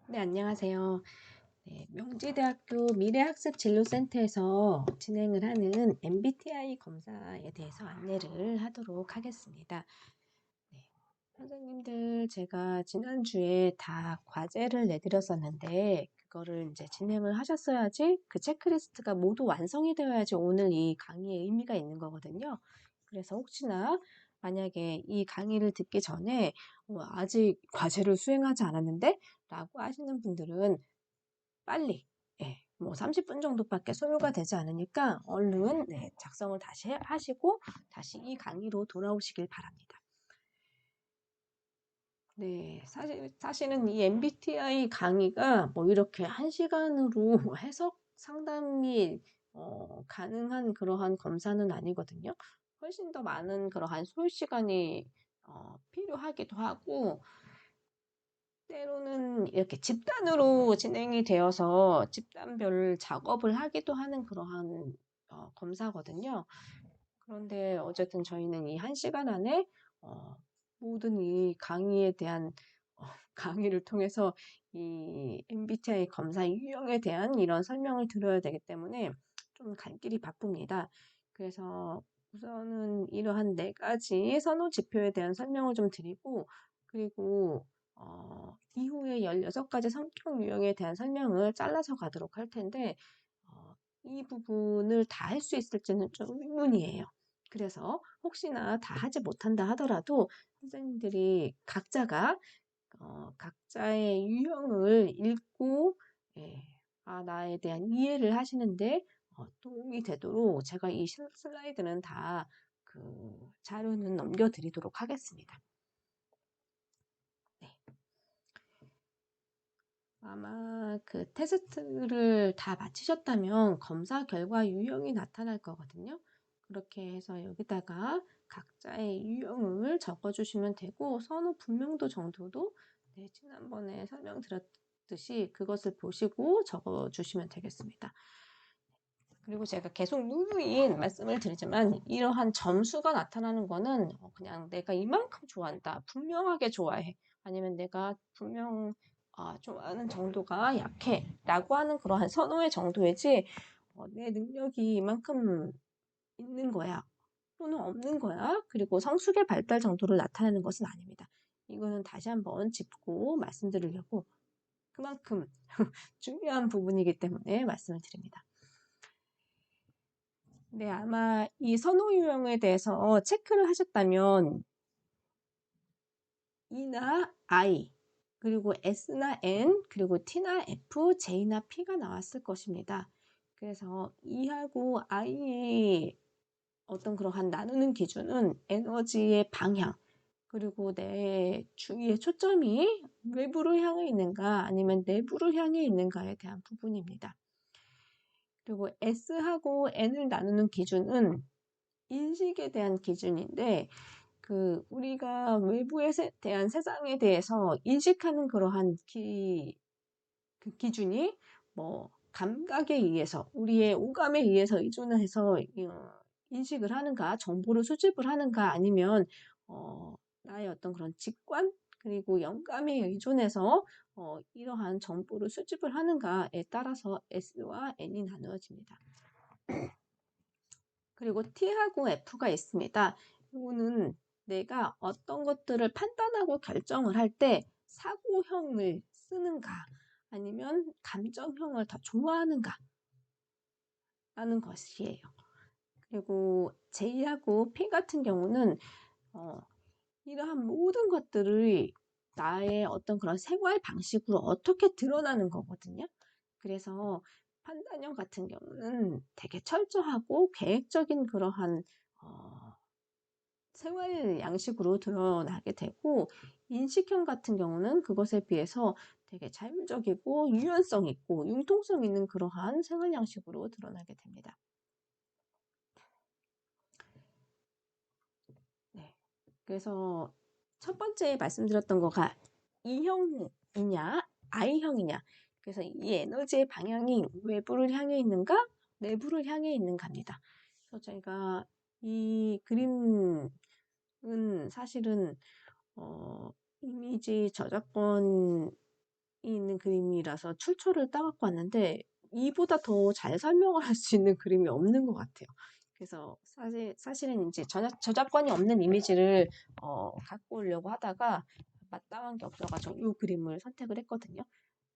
네, 안녕하세요. 네, 명지대학교 미래학습진로센터에서 진행을 하는 MBTI 검사에 대해서 안내를 하도록 하겠습니다. 네, 선생님들, 제가 지난주에 다 과제를 내드렸었는데, 그거를 이제 진행을 하셨어야지 그 체크리스트가 모두 완성이 되어야지 오늘 이 강의에 의미가 있는 거거든요. 그래서 혹시나 만약에 이 강의를 듣기 전에 아직 과제를 수행하지 않았는데? 라고 하시는 분들은 빨리, 뭐 30분 정도밖에 소요가 되지 않으니까 얼른 작성을 다시 하시고 다시 이 강의로 돌아오시길 바랍니다. 네, 사실은 이 MBTI 강의가 뭐 이렇게 1시간으로 해석 상담이 가능한 그러한 검사는 아니거든요. 훨씬 더 많은 그러한 소요 시간이 필요하기도 하고, 때로는 이렇게 집단으로 진행이 되어서 집단별 작업을 하기도 하는 그러한 검사거든요. 그런데 어쨌든 저희는 이 1시간 안에 어, 모든 이 강의에 대한 강의를 통해서 이 MBTI 검사 유형에 대한 이런 설명을 드려야 되기 때문에 좀 갈 길이 바쁩니다. 그래서 우선은 이러한 4가지 선호 지표에 대한 설명을 좀 드리고, 그리고 이후에 16가지 성격 유형에 대한 설명을 잘라서 가도록 할 텐데, 이 부분을 다 할 수 있을지는 좀 의문이에요. 그래서 혹시나 다 하지 못한다 하더라도 선생님들이 각자의 유형을 읽고, 예, 나에 대한 이해를 하시는데 도움이 되도록 제가 이 슬라이드는 다 그 자료는 넘겨드리도록 하겠습니다. 네. 아마 그 테스트를 다 마치셨다면 검사 결과 유형이 나타날 거거든요. 그렇게 해서 여기다가 각자의 유형을 적어주시면 되고, 선호 불명도 정도도 지난번에 설명드렸듯이 그것을 보시고 적어주시면 되겠습니다. 그리고 제가 계속 누누이 말씀을 드리지만 이러한 점수가 나타나는 거는 그냥 내가 이만큼 좋아한다, 분명하게 좋아해, 아니면 내가 분명 좋아하는 정도가 약해 라고 하는 그러한 선호의 정도이지 내 능력이 이만큼 있는 거야 또는 없는 거야, 그리고 성숙의 발달 정도를 나타내는 것은 아닙니다. 이거는 다시 한번 짚고 말씀드리려고 그만큼 중요한 부분이기 때문에 말씀을 드립니다. 네, 아마 이 선호 유형에 대해서 체크를 하셨다면 E나 I, 그리고 S나 N, 그리고 T나 F, J나 P가 나왔을 것입니다. 그래서 E하고 I의 어떤 그러한 나누는 기준은 에너지의 방향, 그리고 내 주위의 초점이 외부를 향해 있는가 아니면 내부를 향해 있는가에 대한 부분입니다. 그리고 S하고 N을 나누는 기준은 인식에 대한 기준인데, 우리가 외부에 대한 세상에 대해서 인식하는 그러한 그 기준이 뭐 감각에 의해서, 우리의 오감에 의해서 의존해서 인식을 하는가, 정보를 수집을 하는가, 아니면 나의 어떤 그런 직관 그리고 영감에 의존해서 이러한 정보를 수집을 하는가에 따라서 S와 N이 나누어집니다. 그리고 T하고 F가 있습니다. 이거는 내가 어떤 것들을 판단하고 결정을 할 때 사고형을 쓰는가 아니면 감정형을 더 좋아하는가 라는 것이에요. 그리고 J하고 P 같은 경우는 이러한 모든 것들을 나의 어떤 그런 생활 방식으로 어떻게 드러나는 거거든요. 그래서 판단형 같은 경우는 되게 철저하고 계획적인 그러한 생활 양식으로 드러나게 되고, 인식형 같은 경우는 그것에 비해서 되게 자율적이고 유연성 있고 융통성 있는 그러한 생활 양식으로 드러나게 됩니다. 네. 그래서 첫 번째 말씀드렸던 거가 E형이냐 I형이냐, 그래서 이 에너지의 방향이 외부를 향해 있는가 내부를 향해 있는가입니다. 그래서 저희가 이 그림은 사실은 이미지 저작권이나 있는 그림이라서 출처를 따갖고 왔는데 이보다 더 잘 설명을 할 수 있는 그림이 없는 것 같아요. 그래서 사실은 이제 저작권이 없는 이미지를 갖고 오려고 하다가 마땅한 게 없어가지고 이 그림을 선택을 했거든요.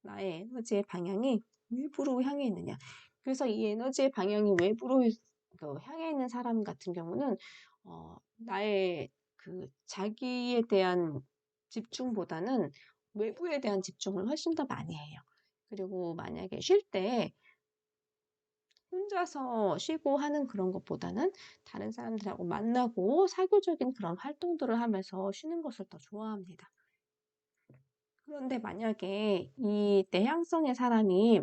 나의 에너지의 방향이 외부로 향해 있느냐. 그래서 이 에너지의 방향이 외부로 향해 있는 사람 같은 경우는 나의 그 자기에 대한 집중보다는 외부에 대한 집중을 훨씬 더 많이 해요. 그리고 만약에 쉴 때 혼자서 쉬고 하는 그런 것보다는 다른 사람들하고 만나고 사교적인 그런 활동들을 하면서 쉬는 것을 더 좋아합니다. 그런데 만약에 이 내향성의 사람이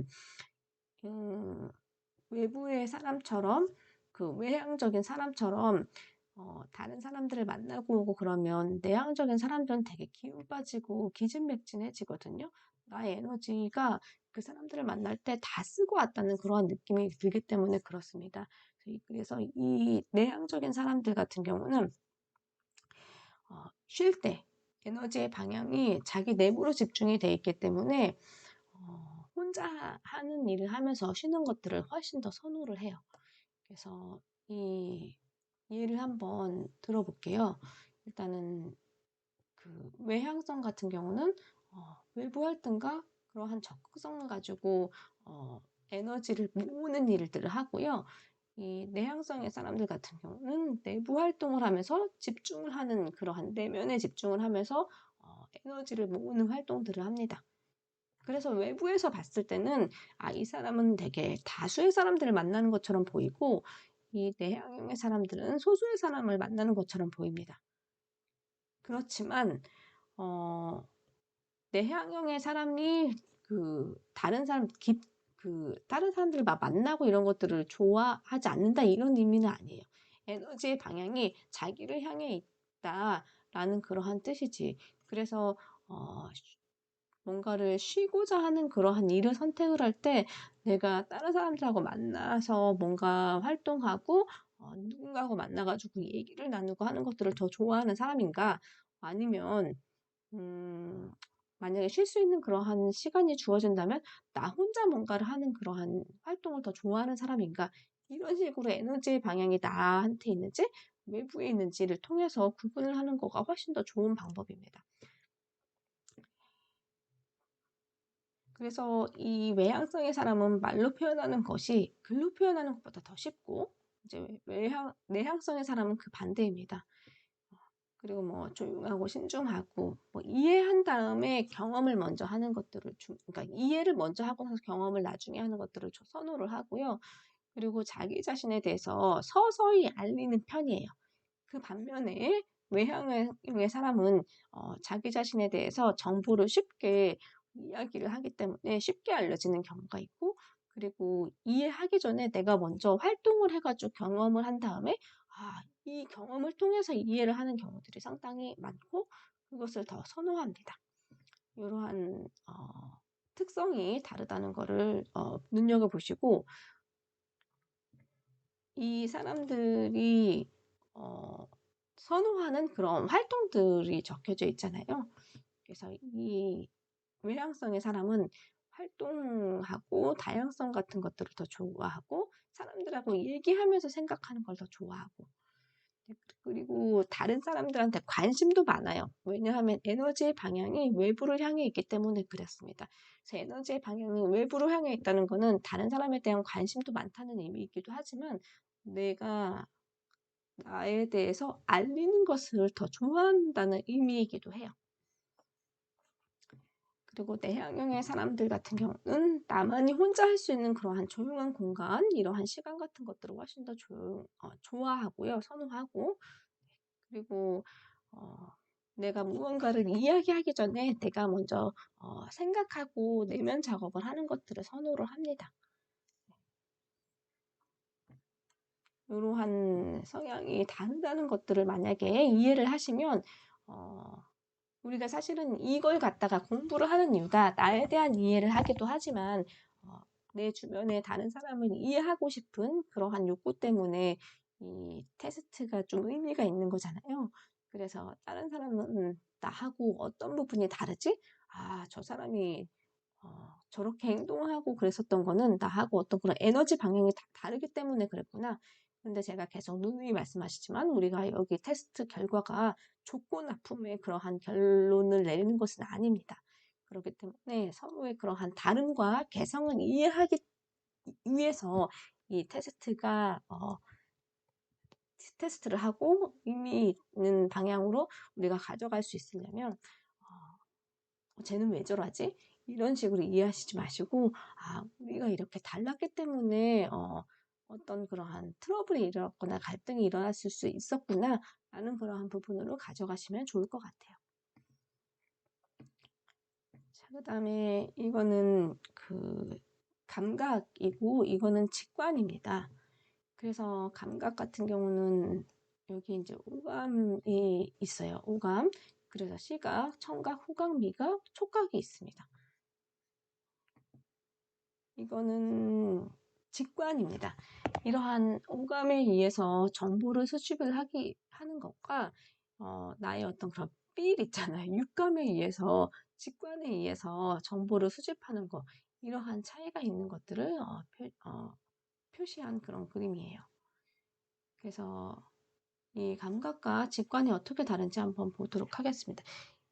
외부의 사람처럼 그 외향적인 사람처럼 다른 사람들을 만나고 오고 그러면 내향적인 사람들은 되게 기운 빠지고 기진맥진해지거든요. 나의 에너지가 그 사람들을 만날 때 다 쓰고 왔다는 그러한 느낌이 들기 때문에 그렇습니다. 그래서 이 내향적인 사람들 같은 경우는 쉴 때 에너지의 방향이 자기 내부로 집중이 돼 있기 때문에 혼자 하는 일을 하면서 쉬는 것들을 훨씬 더 선호를 해요. 그래서 이 예를 한번 들어볼게요. 일단은 그 외향성 같은 경우는 외부 활동과 그러한 적극성을 가지고 에너지를 모으는 일들을 하고요. 이 내향성의 사람들 같은 경우는 내부 활동을 하면서 집중을 하는 그러한 내면에 집중을 하면서 에너지를 모으는 활동들을 합니다. 그래서 외부에서 봤을 때는 이 사람은 되게 다수의 사람들을 만나는 것처럼 보이고 이 내향형의 사람들은 소수의 사람을 만나는 것처럼 보입니다. 그렇지만 내향형의 사람이 다른 사람들을 막 만나고 이런 것들을 좋아하지 않는다 이런 의미는 아니에요. 에너지의 방향이 자기를 향해 있다라는 그러한 뜻이지. 그래서 뭔가를 쉬고자 하는 그러한 일을 선택을 할 때 내가 다른 사람들하고 만나서 뭔가 활동하고 누군가하고 만나가지고 얘기를 나누고 하는 것들을 더 좋아하는 사람인가? 아니면 만약에 쉴 수 있는 그러한 시간이 주어진다면 나 혼자 뭔가를 하는 그러한 활동을 더 좋아하는 사람인가? 이런 식으로 에너지의 방향이 나한테 있는지 외부에 있는지를 통해서 구분을 하는 거가 훨씬 더 좋은 방법입니다. 그래서 이 외향성의 사람은 말로 표현하는 것이 글로 표현하는 것보다 더 쉽고 이제 내향성의 사람은 그 반대입니다. 그리고 뭐 조용하고 신중하고 뭐 이해한 다음에 경험을 먼저 하는 것들을 그러니까 이해를 먼저 하고 나서 경험을 나중에 하는 것들을 선호를 하고요. 그리고 자기 자신에 대해서 서서히 알리는 편이에요. 그 반면에 외향형의 사람은 자기 자신에 대해서 정보를 쉽게 이야기를 하기 때문에 쉽게 알려지는 경우가 있고 그리고 이해하기 전에 내가 먼저 활동을 해가지고 경험을 한 다음에 이 경험을 통해서 이해를 하는 경우들이 상당히 많고 그것을 더 선호합니다. 이러한 특성이 다르다는 것을 눈여겨보시고 이 사람들이 선호하는 그런 활동들이 적혀져 있잖아요. 그래서 이 외향성의 사람은 활동하고 다양성 같은 것들을 더 좋아하고 사람들하고 얘기하면서 생각하는 걸 더 좋아하고 그리고 다른 사람들한테 관심도 많아요. 왜냐하면 에너지의 방향이 외부를 향해 있기 때문에 그렇습니다. 그래서 에너지의 방향이 외부로 향해 있다는 것은 다른 사람에 대한 관심도 많다는 의미이기도 하지만 내가 나에 대해서 알리는 것을 더 좋아한다는 의미이기도 해요. 그리고 내향형의 사람들 같은 경우는 나만이 혼자 할 수 있는 그러한 조용한 공간, 이러한 시간 같은 것들을 훨씬 더 좋아하고요, 선호하고, 그리고 내가 무언가를 이야기하기 전에 내가 먼저 생각하고 내면 작업을 하는 것들을 선호를 합니다. 이러한 성향이 다르다는 것들을 만약에 이해를 하시면 우리가 사실은 이걸 갖다가 공부를 하는 이유가 나에 대한 이해를 하기도 하지만 내 주변의 다른 사람을 이해하고 싶은 그러한 욕구 때문에 이 테스트가 좀 의미가 있는 거잖아요. 그래서 다른 사람은 나하고 어떤 부분이 다르지? 저 사람이 저렇게 행동하고 그랬었던 거는 나하고 어떤 그런 에너지 방향이 다 다르기 때문에 그랬구나. 근데 제가 계속 누누이 말씀하시지만 우리가 여기 테스트 결과가 좋고 나쁨의 그러한 결론을 내리는 것은 아닙니다. 그렇기 때문에 서로의 그러한 다름과 개성을 이해하기 위해서 이 테스트를 하고 의미 있는 방향으로 우리가 가져갈 수 있으려면 쟤는 왜 저러지? 이런 식으로 이해하시지 마시고, 우리가 이렇게 달랐기 때문에, 어떤 그러한 트러블이 일어났거나 갈등이 일어났을 수 있었구나, 라는 그러한 부분으로 가져가시면 좋을 것 같아요. 자, 그 다음에 이거는 감각이고, 이거는 직관입니다. 그래서 감각 같은 경우는 여기 이제 오감이 있어요. 오감. 그래서 시각, 청각, 후각, 미각, 촉각이 있습니다. 이거는 직관입니다. 이러한 오감에 의해서 정보를 수집을 하는 것과 나의 어떤 그런 필 있잖아요. 육감에 의해서 직관에 의해서 정보를 수집하는 것 이러한 차이가 있는 것들을 표시한 그런 그림이에요. 그래서 이 감각과 직관이 어떻게 다른지 한번 보도록 하겠습니다.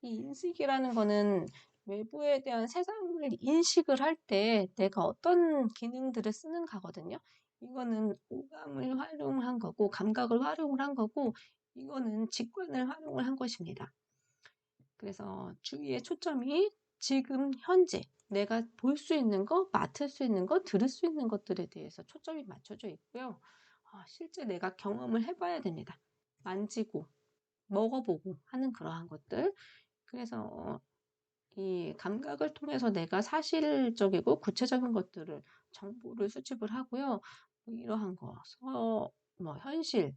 이 인식이라는 거는 외부에 대한 세상을 인식을 할 때 내가 어떤 기능들을 쓰는 가거든요. 이거는 오감을 활용한 거고, 감각을 활용을 한 거고, 이거는 직관을 활용을 한 것입니다. 그래서 주의의 초점이 지금 현재 내가 볼 수 있는 거, 맡을 수 있는 거, 들을 수 있는 것들에 대해서 초점이 맞춰져 있고요. 실제 내가 경험을 해봐야 됩니다. 만지고, 먹어보고 하는 그러한 것들. 그래서 이 감각을 통해서 내가 사실적이고 구체적인 것들을 정보를 수집을 하고요. 이러한 거, 현실,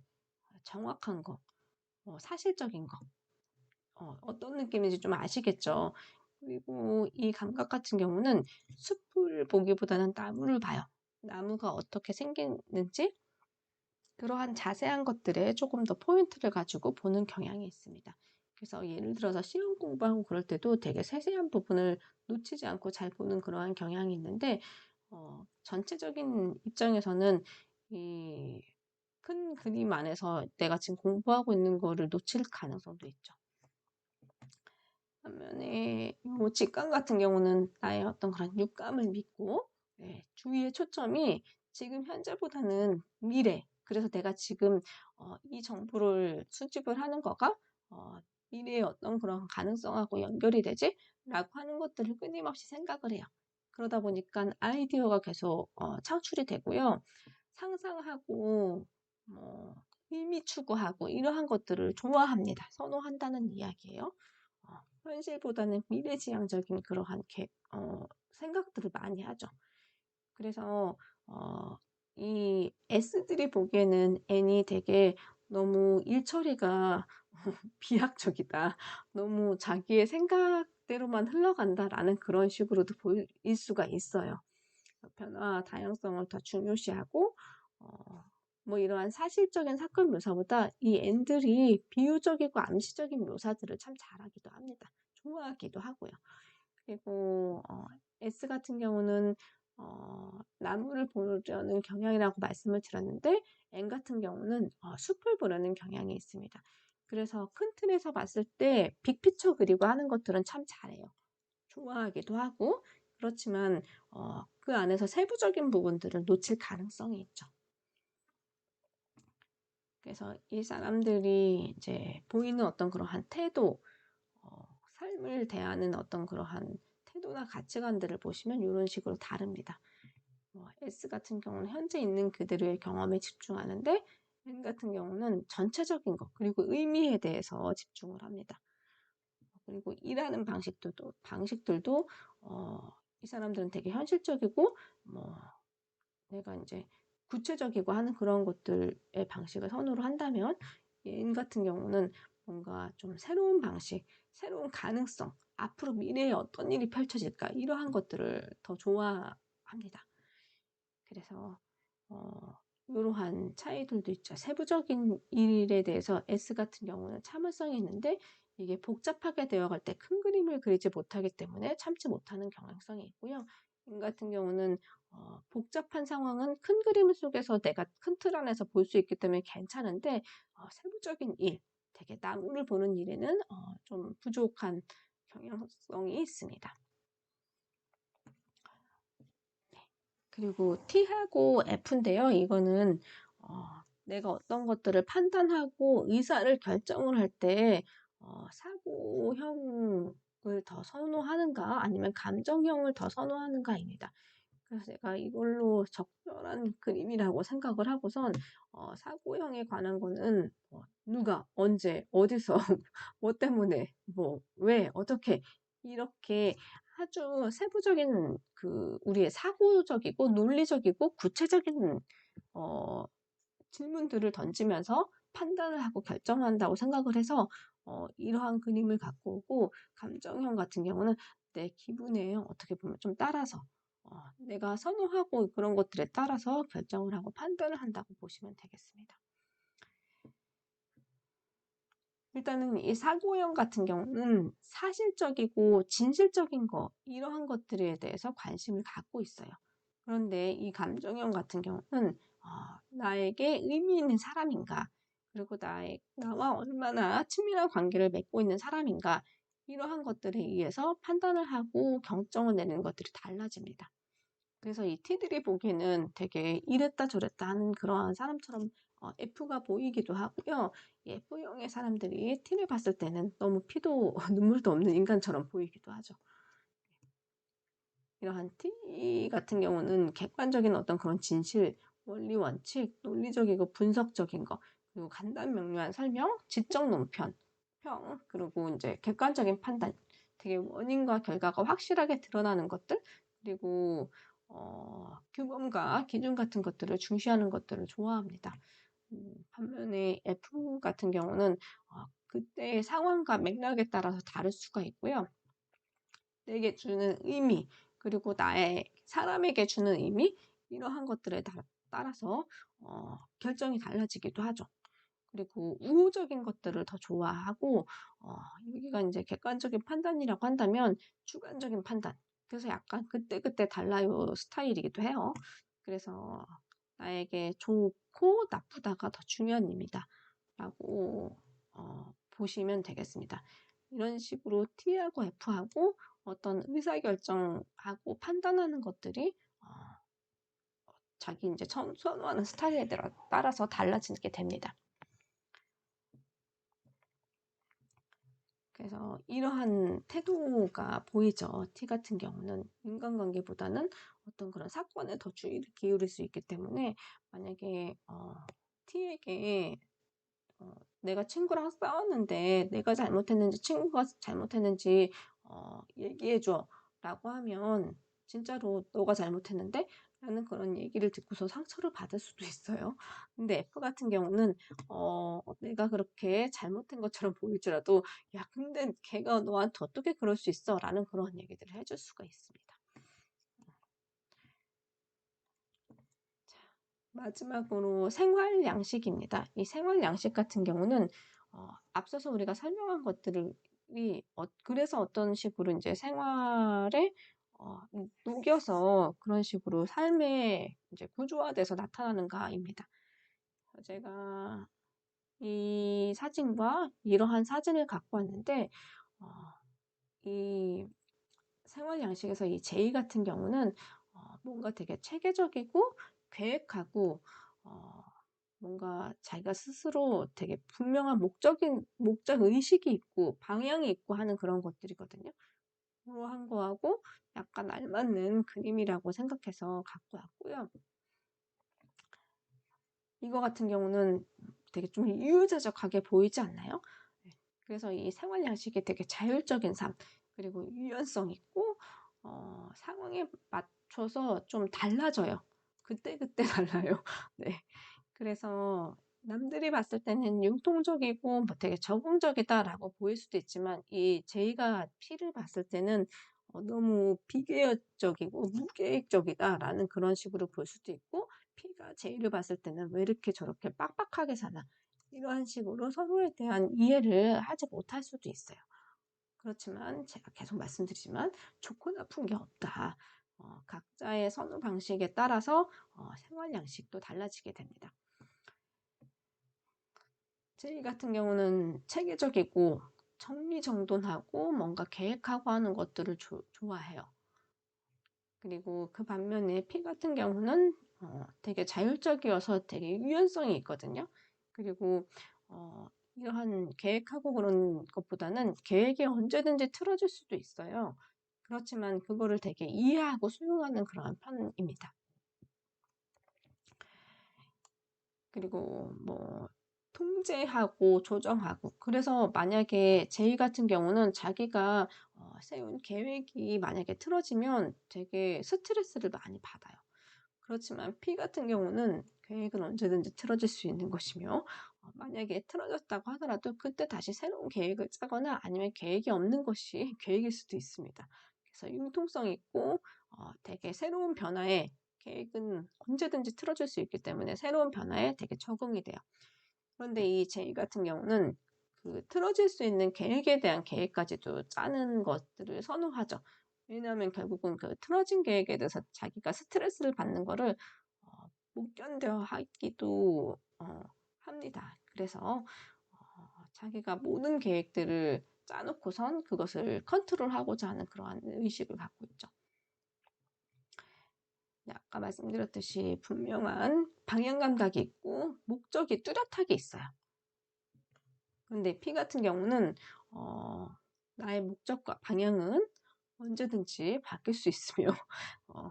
정확한 거, 사실적인 거, 어떤 느낌인지 좀 아시겠죠? 그리고 이 감각 같은 경우는 숲을 보기보다는 나무를 봐요. 나무가 어떻게 생겼는지 그러한 자세한 것들에 조금 더 포인트를 가지고 보는 경향이 있습니다. 그래서 예를 들어서 시험 공부하고 그럴 때도 되게 세세한 부분을 놓치지 않고 잘 보는 그러한 경향이 있는데 전체적인 입장에서는 이 큰 그림 안에서 내가 지금 공부하고 있는 거를 놓칠 가능성도 있죠. 반면에 이 직감 같은 경우는 나의 어떤 그런 육감을 믿고 주위의 초점이 지금 현재보다는 미래. 그래서 내가 지금 이 정보를 수집을 하는 거가 미래의 어떤 그런 가능성하고 연결이 되지? 라고 하는 것들을 끊임없이 생각을 해요. 그러다 보니까 아이디어가 계속 창출이 되고요. 상상하고 의미 추구하고 이러한 것들을 좋아합니다. 선호한다는 이야기예요. 현실보다는 미래지향적인 그러한 생각들을 많이 하죠. 그래서 이 S들이 보기에는 N이 되게 너무 일처리가 비약적이다. 너무 자기의 생각대로만 흘러간다라는 그런 식으로도 보일 수가 있어요. 변화와 다양성을 더 중요시하고 이러한 사실적인 사건 묘사보다 이 N들이 비유적이고 암시적인 묘사들을 참 잘하기도 합니다. 좋아하기도 하고요. 그리고 S 같은 경우는 나무를 보려는 경향이라고 말씀을 드렸는데 N 같은 경우는 숲을 보려는 경향이 있습니다. 그래서 큰 틀에서 봤을 때 빅피처 그리고 하는 것들은 참 잘해요. 좋아하기도 하고 그렇지만 그 안에서 세부적인 부분들을 놓칠 가능성이 있죠. 그래서 이 사람들이 이제 보이는 어떤 그러한 태도, 삶을 대하는 어떤 그러한 태도나 가치관들을 보시면 이런 식으로 다릅니다. S 같은 경우는 현재 있는 그대로의 경험에 집중하는데 N 같은 경우는 전체적인 것 그리고 의미에 대해서 집중을 합니다. 그리고 일하는 방식들도 이 사람들은 되게 현실적이고 내가 이제 구체적이고 하는 그런 것들의 방식을 선호를 한다면 N 같은 경우는 뭔가 좀 새로운 방식, 새로운 가능성, 앞으로 미래에 어떤 일이 펼쳐질까 이러한 것들을 더 좋아합니다. 그래서 이러한 차이들도 있죠. 세부적인 일에 대해서 S 같은 경우는 참을성이 있는데 이게 복잡하게 되어갈 때 큰 그림을 그리지 못하기 때문에 참지 못하는 경향성이 있고요. 인 같은 경우는 복잡한 상황은 큰 그림 속에서 내가 큰 틀 안에서 볼 수 있기 때문에 괜찮은데 세부적인 일, 되게 나무를 보는 일에는 좀 부족한 경향성이 있습니다. 그리고 T하고 F인데요. 이거는 내가 어떤 것들을 판단하고 의사를 결정을 할 때 사고형을 더 선호하는가 아니면 감정형을 더 선호하는가입니다. 그래서 제가 이걸로 적절한 그림이라고 생각을 하고선 사고형에 관한 거는 누가, 언제, 어디서, 뭐 때문에, 뭐, 왜, 어떻게 이렇게 아주 세부적인 우리의 사고적이고 논리적이고 구체적인 어 질문들을 던지면서 판단을 하고 결정한다고 생각을 해서 이러한 그림을 갖고 오고, 감정형 같은 경우는 내 기분에 어떻게 보면 좀 따라서 내가 선호하고 그런 것들에 따라서 결정을 하고 판단을 한다고 보시면 되겠습니다. 일단은 이 사고형 같은 경우는 사실적이고 진실적인 거, 이러한 것들에 대해서 관심을 갖고 있어요. 그런데 이 감정형 같은 경우는 나에게 의미 있는 사람인가, 그리고 나와 얼마나 친밀한 관계를 맺고 있는 사람인가, 이러한 것들에 의해서 판단을 하고 경정을 내는 것들이 달라집니다. 그래서 이 T들이 보기에는 되게 이랬다 저랬다 하는 그러한 사람처럼 F가 보이기도 하고요. 이 F형의 사람들이 T를 봤을 때는 너무 피도 눈물도 없는 인간처럼 보이기도 하죠. 이러한 T 같은 경우는 객관적인 어떤 그런 진실, 원리 원칙, 논리적이고 분석적인 거, 그리고 간단 명료한 설명, 지적 논편, 그리고 이제 객관적인 판단, 되게 원인과 결과가 확실하게 드러나는 것들, 그리고 규범과 기준 같은 것들을 중시하는 것들을 좋아합니다. 반면에 F 같은 경우는 그때의 상황과 맥락에 따라서 다를 수가 있고요. 내게 주는 의미, 그리고 사람에게 주는 의미, 이러한 것들에 따라서 결정이 달라지기도 하죠. 그리고 우호적인 것들을 더 좋아하고, 여기가 이제 객관적인 판단이라고 한다면 주관적인 판단. 그래서 약간 그때그때 달라요 스타일이기도 해요. 그래서 나에게 좋고 나쁘다가 더 중요한 의미다 라고 보시면 되겠습니다. 이런 식으로 T하고 F하고 어떤 의사결정하고 판단하는 것들이 자기 이제 선호하는 스타일에 따라서 달라지게 됩니다. 그래서 이러한 태도가 보이죠. T 같은 경우는 인간관계보다는 어떤 그런 사건에 더 주의를 기울일 수 있기 때문에, 만약에 T에게 내가 친구랑 싸웠는데 내가 잘못했는지 친구가 잘못했는지 얘기해줘 라고 하면 진짜로 너가 잘못했는데 라는 그런 얘기를 듣고서 상처를 받을 수도 있어요. 근데 F 같은 경우는 내가 그렇게 잘못한 것처럼 보일지라도 야 근데 걔가 너한테 어떻게 그럴 수 있어 라는 그런 얘기들을 해줄 수가 있습니다. 마지막으로 생활 양식입니다. 이 생활 양식 같은 경우는 앞서서 우리가 설명한 것들이 그래서 어떤 식으로 이제 생활에 녹여서 그런 식으로 삶의 이제 구조화돼서 나타나는가입니다. 제가 이 사진과 이러한 사진을 갖고 왔는데 이 생활 양식에서 이 J 같은 경우는 뭔가 되게 체계적이고 계획하고 뭔가 자기가 스스로 되게 분명한 목적 의식이 있고 방향이 있고 하는 그런 것들이거든요. 그러한 거하고 약간 알맞는 그림이라고 생각해서 갖고 왔고요. 이거 같은 경우는 되게 좀 유유자적하게 보이지 않나요? 네. 그래서 이 생활 양식이 되게 자율적인 삶, 그리고 유연성 있고 상황에 맞춰서 좀 달라져요. 그때그때 달라요. 네. 그래서 남들이 봤을 때는 융통적이고 뭐 되게 적응적이다라고 보일 수도 있지만, 이 J가 P를 봤을 때는 너무 비계획적이고 무계획적이다라는 그런 식으로 볼 수도 있고, P가 J를 봤을 때는 왜 이렇게 저렇게 빡빡하게 사나, 이러한 식으로 서로에 대한 이해를 하지 못할 수도 있어요. 그렇지만 제가 계속 말씀드리지만 좋고 나쁜 게 없다. 각자의 선호 방식에 따라서 생활 양식도 달라지게 됩니다. 제이 같은 경우는 체계적이고 정리정돈하고 뭔가 계획하고 하는 것들을 좋아해요. 그리고 그 반면에 피 같은 경우는 되게 자율적이어서 되게 유연성이 있거든요. 그리고 이러한 계획하고 그런 것보다는 계획이 언제든지 틀어질 수도 있어요. 그렇지만 그거를 되게 이해하고 수용하는 그러한 편입니다. 그리고 뭐 통제하고 조정하고, 그래서 만약에 제이 같은 경우는 자기가 세운 계획이 만약에 틀어지면 되게 스트레스를 많이 받아요. 그렇지만 피 같은 경우는 계획은 언제든지 틀어질 수 있는 것이며, 만약에 틀어졌다고 하더라도 그때 다시 새로운 계획을 짜거나 아니면 계획이 없는 것이 계획일 수도 있습니다. 그래서 융통성 있고 되게 새로운 변화에, 계획은 언제든지 틀어질 수 있기 때문에 새로운 변화에 되게 적응이 돼요. 그런데 이 제이 같은 경우는 그 틀어질 수 있는 계획에 대한 계획까지도 짜는 것들을 선호하죠. 왜냐하면 결국은 그 틀어진 계획에 대해서 자기가 스트레스를 받는 거를 못 견뎌 하기도 합니다. 그래서 자기가 모든 계획들을 짜 놓고선 그것을 컨트롤하고자 하는 그러한 의식을 갖고 있죠. 네, 아까 말씀드렸듯이 분명한 방향 감각이 있고 목적이 뚜렷하게 있어요. 근데 피 같은 경우는 나의 목적과 방향은 언제든지 바뀔 수 있으며 어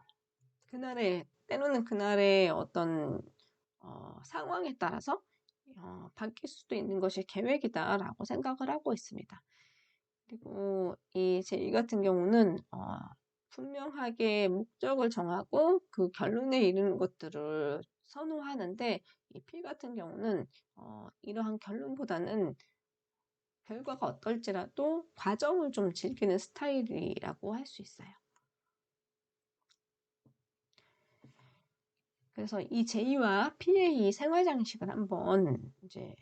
때로는 그날의 어떤 상황에 따라서 바뀔 수도 있는 것이 계획이다라고 생각을 하고 있습니다. 그리고 이 제이 같은 경우는 분명하게 목적을 정하고 그 결론에 이르는 것들을 선호하는데, 이 필 같은 경우는 이러한 결론보다는 결과가 어떨지라도 과정을 좀 즐기는 스타일이라고 할 수 있어요. 그래서 이 제이와 P의 이 생활 장식을 한번 이제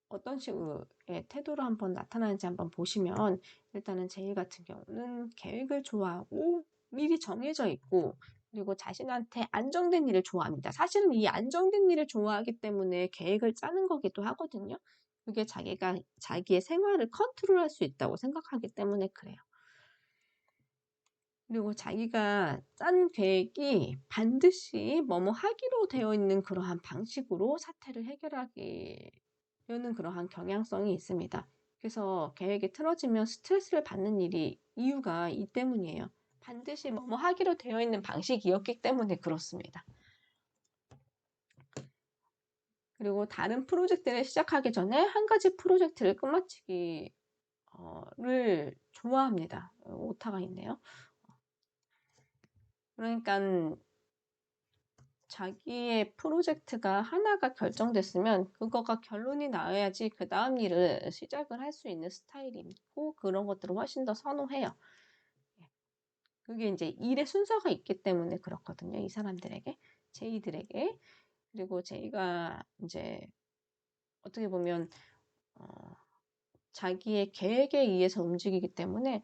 어떤 식의 태도로 한번 나타나는지 한번 보시면, 일단은 제이 같은 경우는 계획을 좋아하고 미리 정해져 있고, 그리고 자신한테 안정된 일을 좋아합니다. 사실은 이 안정된 일을 좋아하기 때문에 계획을 짜는 거기도 하거든요. 그게 자기가 자기의 생활을 컨트롤할 수 있다고 생각하기 때문에 그래요. 그리고 자기가 짠 계획이 반드시 뭐뭐 하기로 되어 있는 그러한 방식으로 사태를 해결하려는 그러한 경향성이 있습니다. 그래서 계획이 틀어지면 스트레스를 받는 이유가 이 때문이에요. 반드시 뭐뭐 하기로 되어 있는 방식이었기 때문에 그렇습니다. 그리고 다른 프로젝트를 시작하기 전에 한 가지 프로젝트를 끝마치기를 좋아합니다. 오타가 있네요. 그러니까 자기의 프로젝트가 하나가 결정됐으면 그거가 결론이 나야지 그 다음 일을 시작을 할 수 있는 스타일이 있고, 그런 것들을 훨씬 더 선호해요. 예. 그게 이제 일의 순서가 있기 때문에 그렇거든요. 이 사람들에게, 제이들에게. 그리고 제이가 이제 어떻게 보면 자기의 계획에 의해서 움직이기 때문에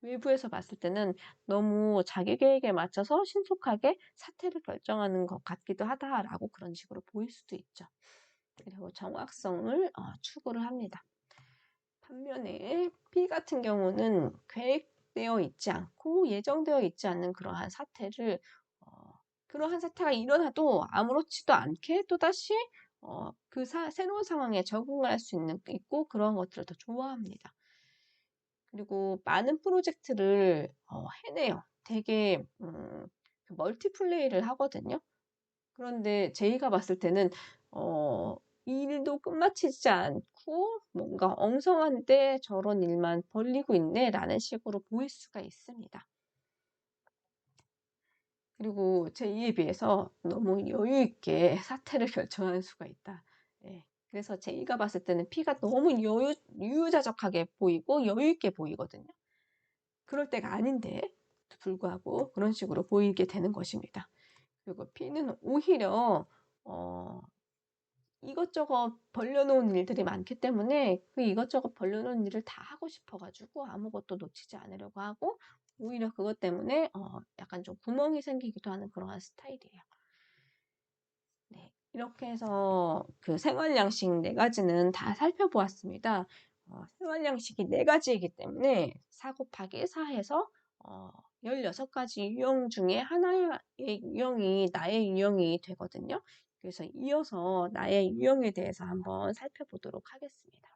외부에서 봤을 때는 너무 자기 계획에 맞춰서 신속하게 사태를 결정하는 것 같기도 하다라고 그런 식으로 보일 수도 있죠. 그리고 정확성을 추구를 합니다. 반면에 P 같은 경우는 계획되어 있지 않고 예정되어 있지 않는 그러한 사태가 일어나도 아무렇지도 않게 또다시 새로운 상황에 적응할 수 있고 그런 것들을 더 좋아합니다. 그리고 많은 프로젝트를 해내요. 되게 멀티플레이를 하거든요. 그런데 제이가 봤을 때는 일도 끝마치지 않고 뭔가 엉성한데 '저런 일만 벌리고 있네.'라는 식으로 보일 수가 있습니다. 그리고 제이에 비해서 너무 여유 있게 사태를 결정할 수가 있다. 예. 그래서 제이가 봤을 때는 P가 너무 유유자적하게 보이고 여유 있게 보이거든요. 그럴 때가 아닌데 불구하고 그런 식으로 보이게 되는 것입니다. 그리고 P는 오히려 어 이것저것 벌려놓은 일들이 많기 때문에 그 이것저것 벌려놓은 일을 다 하고 싶어 가지고 아무것도 놓치지 않으려고 하고 오히려 그것 때문에 약간 좀 구멍이 생기기도 하는 그러한 스타일이에요. 네. 이렇게 해서 그 생활 양식 4 가지는 다 살펴보았습니다. 생활 양식이 4 가지이기 때문에 4 곱하기 4 해서 16 가지 유형 중에 하나의 유형이 나의 유형이 되거든요. 그래서 이어서 나의 유형에 대해서 한번 살펴보도록 하겠습니다.